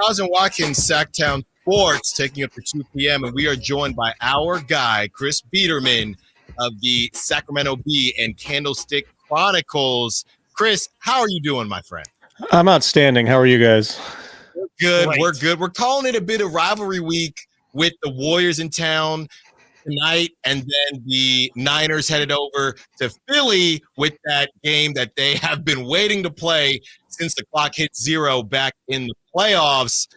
Stiles Watkins, Sactown Sports, taking up to 2 p.m., and we are joined by our guy, Chris Biderman of the Sacramento Bee and Candlestick Chronicles. Chris, how are you doing, my friend? I'm outstanding. How are you guys? We're good. Great. We're good. We're calling it a bit of rivalry week with the Warriors in town tonight, and then the Niners headed over to Philly with that game that they have been waiting to play since the clock hit zero back in the playoffs.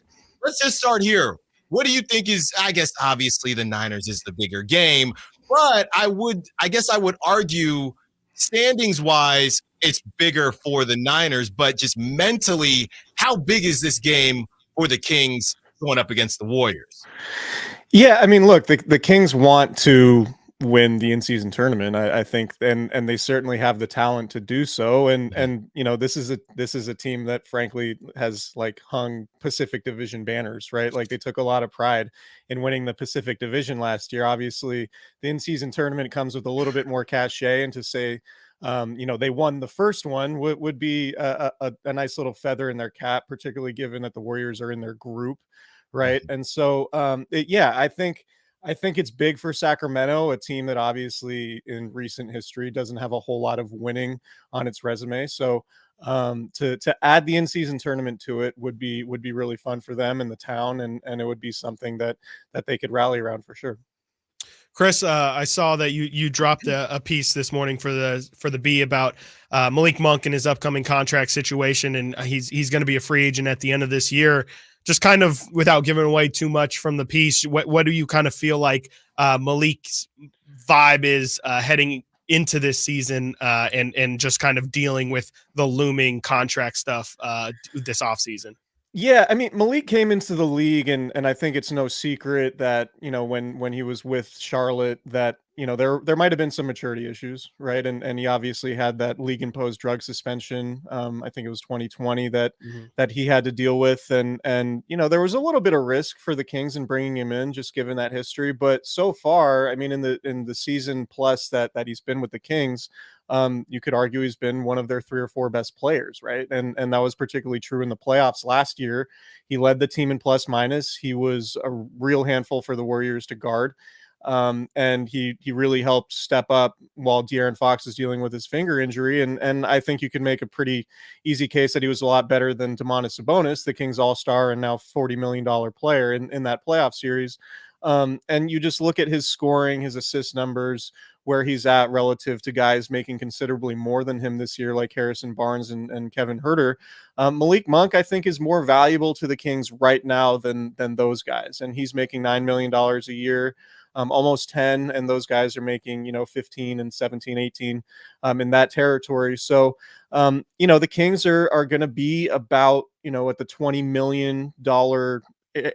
Let's just start here. What do you think is, I guess, obviously the Niners is the bigger game, but I guess I would argue standings wise, it's bigger for the Niners, but just mentally, how big is this game for the Kings going up against the Warriors? Yeah, I mean, look, the Kings want to win the in-season tournament, I think, and they certainly have the talent to do so. And you know, this is a team that frankly has like hung Pacific Division banners, right? Like they took a lot of pride in winning the Pacific Division last year. Obviously, the in-season tournament comes with a little bit more cachet, and to say you know, they won the first one would be a nice little feather in their cap, particularly given that the Warriors are in their group, right? And so yeah, I think it's big for Sacramento, a team that obviously in recent history doesn't have a whole lot of winning on its resume. So to add the in-season tournament to it would be really fun for them and the town, and it would be something that they could rally around for sure. Chris, I saw that you dropped a piece this morning for the Bee about Malik Monk and his upcoming contract situation, and he's going to be a free agent at the end of this year. Just kind of without giving away too much from the piece, what do you kind of feel like Malik's vibe is heading into this season and just kind of dealing with the looming contract stuff this offseason? Yeah, I mean, Malik came into the league, and I think it's no secret that, you know, when he was with Charlotte, that, you know, there might have been some maturity issues, right? And he obviously had that league imposed drug suspension. I think it was 2020 that he had to deal with, and you know, there was a little bit of risk for the Kings in bringing him in, just given that history. But so far, I mean, in the season plus that he's been with the Kings, you could argue he's been one of their 3 or 4 best players, right? And that was particularly true in the playoffs last year. He led the team in plus minus. He was a real handful for the Warriors to guard. And he really helped step up while De'Aaron Fox is dealing with his finger injury. And I think you can make a pretty easy case that he was a lot better than Domantas Sabonis, the Kings all-star and now $40 million player in that playoff series. And you just look at his scoring, his assist numbers, where he's at relative to guys making considerably more than him this year, like Harrison Barnes and Kevin Huerter. Malik Monk, I think, is more valuable to the Kings right now than those guys. And he's making $9 million a year, almost 10. And those guys are making, you know, 15 and 17, 18 in that territory. So, you know, the Kings are going to be about, you know, at the $20 million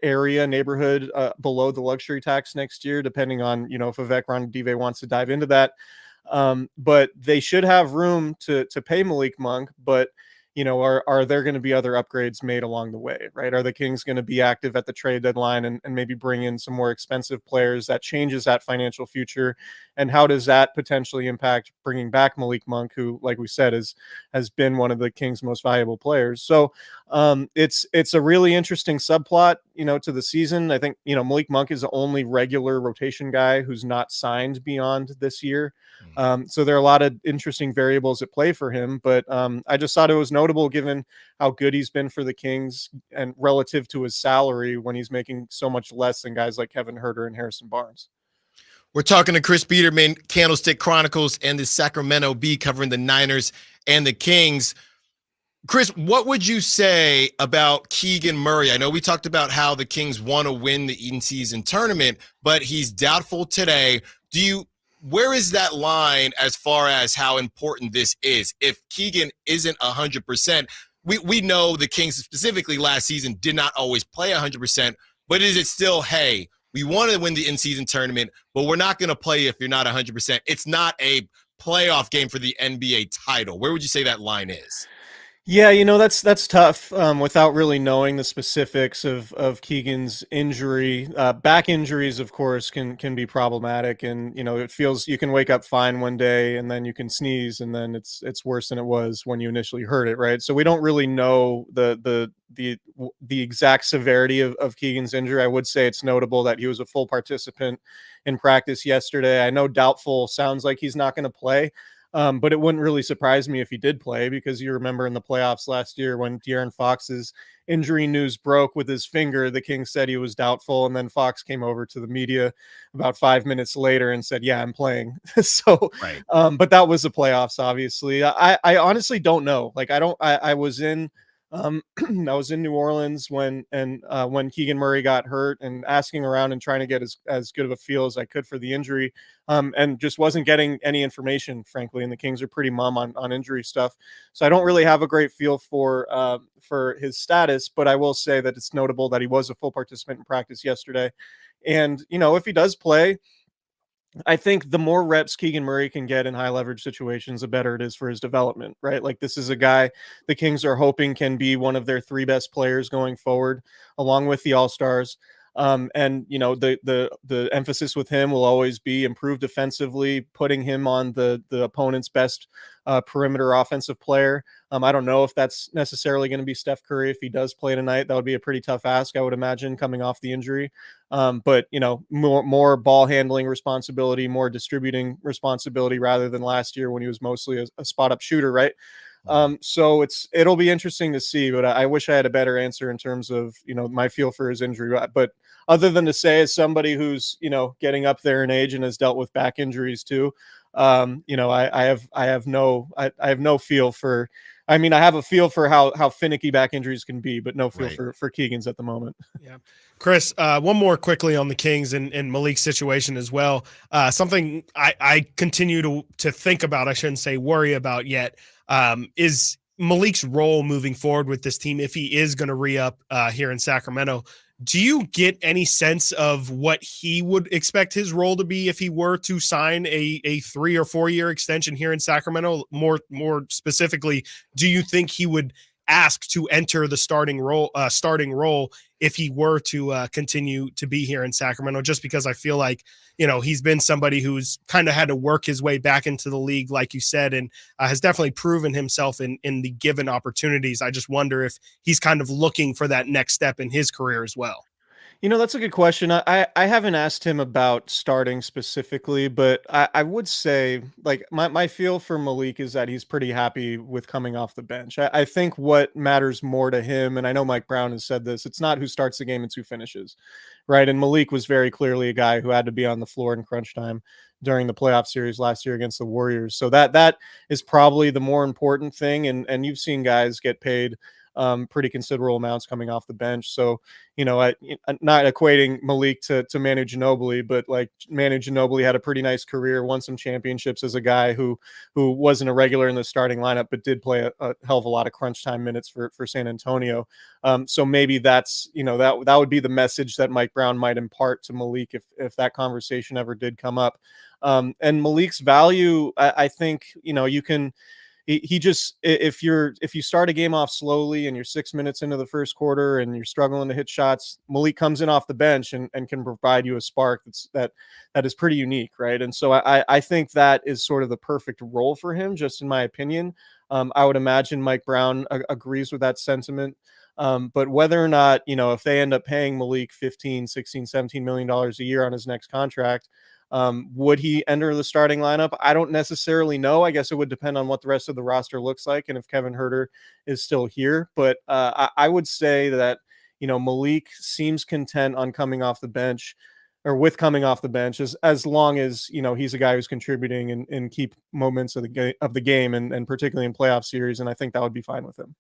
area neighborhood below the luxury tax next year, depending on, you know, if Vivek Ranadive wants to dive into that. But they should have room to pay Malik Monk. But, you know, are there going to be other upgrades made along the way, right? Are the Kings going to be active at the trade deadline and maybe bring in some more expensive players? That changes that financial future. And how does that potentially impact bringing back Malik Monk, who, like we said, has been one of the Kings' most valuable players? So it's a really interesting subplot, you know, to the season. I think, you know, Malik Monk is the only regular rotation guy who's not signed beyond this year. So there are a lot of interesting variables at play for him. But I just thought it was notable given how good he's been for the Kings and relative to his salary when he's making so much less than guys like Kevin Huerter and Harrison Barnes. We're talking to Chris Biderman, Candlestick Chronicles, and the Sacramento Bee, covering the Niners and the Kings. Chris, what would you say about Keegan Murray? I know we talked about how the Kings want to win the in-season tournament, but he's doubtful today. Where is that line as far as how important this is? If Keegan isn't 100%, we know the Kings specifically last season did not always play 100%, but is it still, hey, we want to win the in-season tournament, but we're not going to play if you're not 100%. It's not a playoff game for the NBA title. Where would you say that line is? Yeah, that's tough without really knowing the specifics of Keegan's injury. Back injuries, of course, can be problematic, and it feels you can wake up fine one day and then you can sneeze and then it's worse than it was when you initially heard it, right? So we don't really know the exact severity of Keegan's injury. I would say it's notable that he was a full participant in practice yesterday. I know doubtful sounds like he's not going to play. But it wouldn't really surprise me if he did play, because you remember in the playoffs last year when De'Aaron Fox's injury news broke with his finger, the Kings said he was doubtful, and then Fox came over to the media about 5 minutes later and said, "Yeah, I'm playing." So, Right. but that was the playoffs, obviously. I honestly don't know. Like, I don't. I was in. I was in New Orleans when Keegan Murray got hurt, and asking around and trying to get as good of a feel as I could for the injury, and just wasn't getting any information, frankly. And the Kings are pretty mum on injury stuff, so I don't really have a great feel for his status. But I will say that it's notable that he was a full participant in practice yesterday, and if he does play, I think the more reps Keegan Murray can get in high leverage situations, the better it is for his development, right? Like, this is a guy the Kings are hoping can be one of their three best players going forward, along with the All Stars. And the emphasis with him will always be improved defensively, putting him on the opponent's best perimeter offensive player. I don't know if that's necessarily going to be Steph Curry. If he does play tonight, that would be a pretty tough ask, I would imagine, coming off the injury. But more ball handling responsibility, more distributing responsibility, rather than last year when he was mostly a spot up shooter, right? So it'll be interesting to see, but I wish I had a better answer in terms of my feel for his injury. But other than to say, as somebody who's getting up there in age and has dealt with back injuries too, I have no feel for. I mean, I have a feel for how finicky back injuries can be, but no feel Right. for Keegan's at the moment. Yeah. Chris, one more quickly on the Kings and Malik's situation as well. Something I continue to think about, I shouldn't say worry about yet, is Malik's role moving forward with this team if he is going to re-up here in Sacramento. Do you get any sense of what he would expect his role to be if he were to sign a 3 or 4 year extension here in Sacramento? More specifically, do you think he would ask to enter the starting role if he were to continue to be here in Sacramento? Just because I feel like he's been somebody who's kind of had to work his way back into the league, like you said, and has definitely proven himself in the given opportunities. I just wonder if he's kind of looking for that next step in his career as well. That's a good question. I haven't asked him about starting specifically, but I would say, like, my feel for Malik is that he's pretty happy with coming off the bench. I think what matters more to him, and I know Mike Brown has said this, it's not who starts the game, it's who finishes, right? And Malik was very clearly a guy who had to be on the floor in crunch time during the playoff series last year against the Warriors. So that is probably the more important thing. And you've seen guys get paid pretty considerable amounts coming off the bench. So, I'm not equating Malik to Manu Ginobili, but like, Manu Ginobili had a pretty nice career, won some championships as a guy who wasn't a regular in the starting lineup, but did play a hell of a lot of crunch time minutes for San Antonio. So maybe that's, that would be the message that Mike Brown might impart to Malik if that conversation ever did come up. And Malik's value, I think, you can, he just, if you start a game off slowly and you're 6 minutes into the first quarter and you're struggling to hit shots, Malik comes in off the bench and can provide you a spark that is pretty unique, right? And so I think that is sort of the perfect role for him, just in my opinion. I would imagine Mike Brown agrees with that sentiment. But whether or not, if they end up paying Malik 15, 16, 17 million dollars a year on his next contract, would he enter the starting lineup? I don't necessarily know. I guess it would depend on what the rest of the roster looks like and if Kevin Huerter is still here. But I would say that, Malik seems content on coming off the bench, or with coming off the bench, as long as, he's a guy who's contributing in key moments of the game, and particularly in playoff series. And I think that would be fine with him.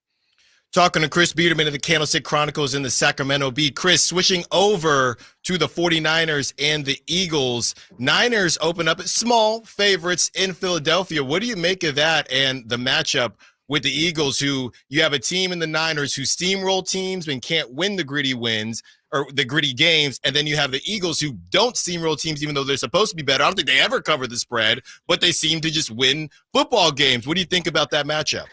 Talking to Chris Biderman of the Candlestick Chronicles and the Sacramento Bee. Chris, switching over to the 49ers and the Eagles. Niners open up as small favorites in Philadelphia. What do you make of that and the matchup with the Eagles, who you have a team in the Niners who steamroll teams and can't win the gritty wins or the gritty games, and then you have the Eagles who don't steamroll teams even though they're supposed to be better. I don't think they ever cover the spread, but they seem to just win football games. What do you think about that matchup?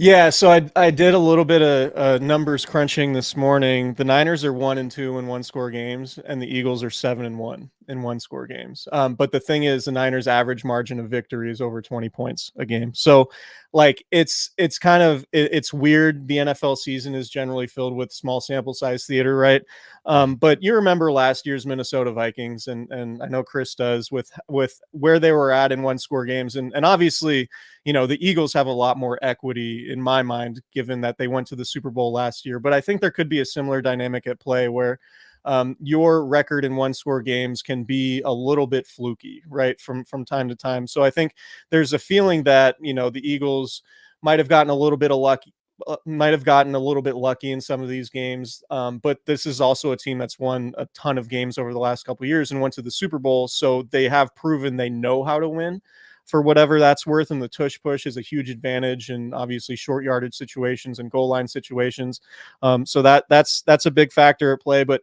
Yeah, so I did a little bit of numbers crunching this morning. The Niners are 1-2 in one-score games, and the Eagles are 7-1 in one-score games. But the thing is, the Niners' average margin of victory is over 20 points a game. So, like, it's kind of it's weird. The NFL season is generally filled with small sample size theater, right? But you remember last year's Minnesota Vikings, and I know Chris does, with where they were at in one-score games, and obviously, you know, the Eagles have a lot more equity in my mind, given that they went to the Super Bowl last year. But I think there could be a similar dynamic at play where your record in one-score games can be a little bit fluky, right, from time to time. So I think there's a feeling that, you know, the Eagles might have gotten a little bit of lucky. Might have gotten a little bit lucky in some of these games, but this is also a team that's won a ton of games over the last couple of years and went to the Super Bowl, so they have proven they know how to win, for whatever that's worth. And the tush push is a huge advantage, and obviously short yardage situations and goal line situations. So that's a big factor at play. But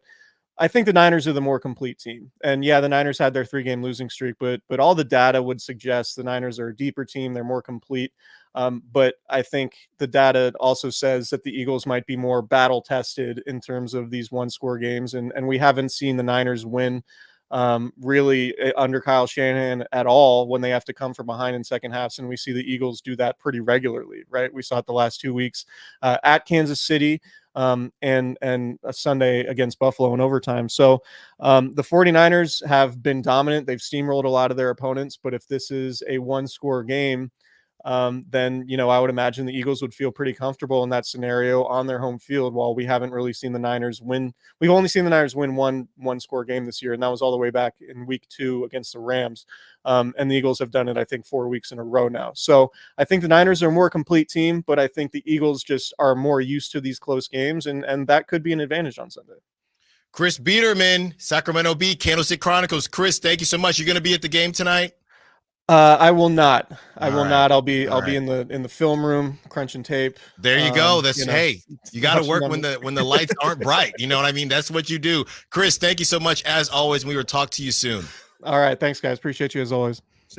I think the Niners are the more complete team. And yeah, the Niners had their 3-game losing streak, but all the data would suggest the Niners are a deeper team. They're more complete. But I think the data also says that the Eagles might be more battle tested in terms of these one-score games. And we haven't seen the Niners win really under Kyle Shanahan at all when they have to come from behind in second halves. And we see the Eagles do that pretty regularly, right? We saw it the last 2 weeks at Kansas City, and a Sunday against Buffalo in overtime. So the 49ers have been dominant. They've steamrolled a lot of their opponents, but if this is a one-score game, then, you know, I would imagine the Eagles would feel pretty comfortable in that scenario on their home field, while we haven't really seen the Niners win. We've only seen the Niners win one-score game this year, and that was all the way back in week 2 against the Rams. And the Eagles have done it, I think, 4 weeks in a row now. So I think the Niners are a more complete team, but I think the Eagles just are more used to these close games, and that could be an advantage on Sunday. Chris Biderman, Sacramento Bee, Candlestick Chronicles. Chris, thank you so much. You're going to be at the game tonight? I will not. I will right. not. I'll be All right. in the film room crunching tape. There you go. That's you know, hey, you got to watching work them. when the lights aren't bright. You know what I mean? That's what you do. Chris, thank you so much as always. We will talk to you soon. All right. Thanks, guys. Appreciate you as always.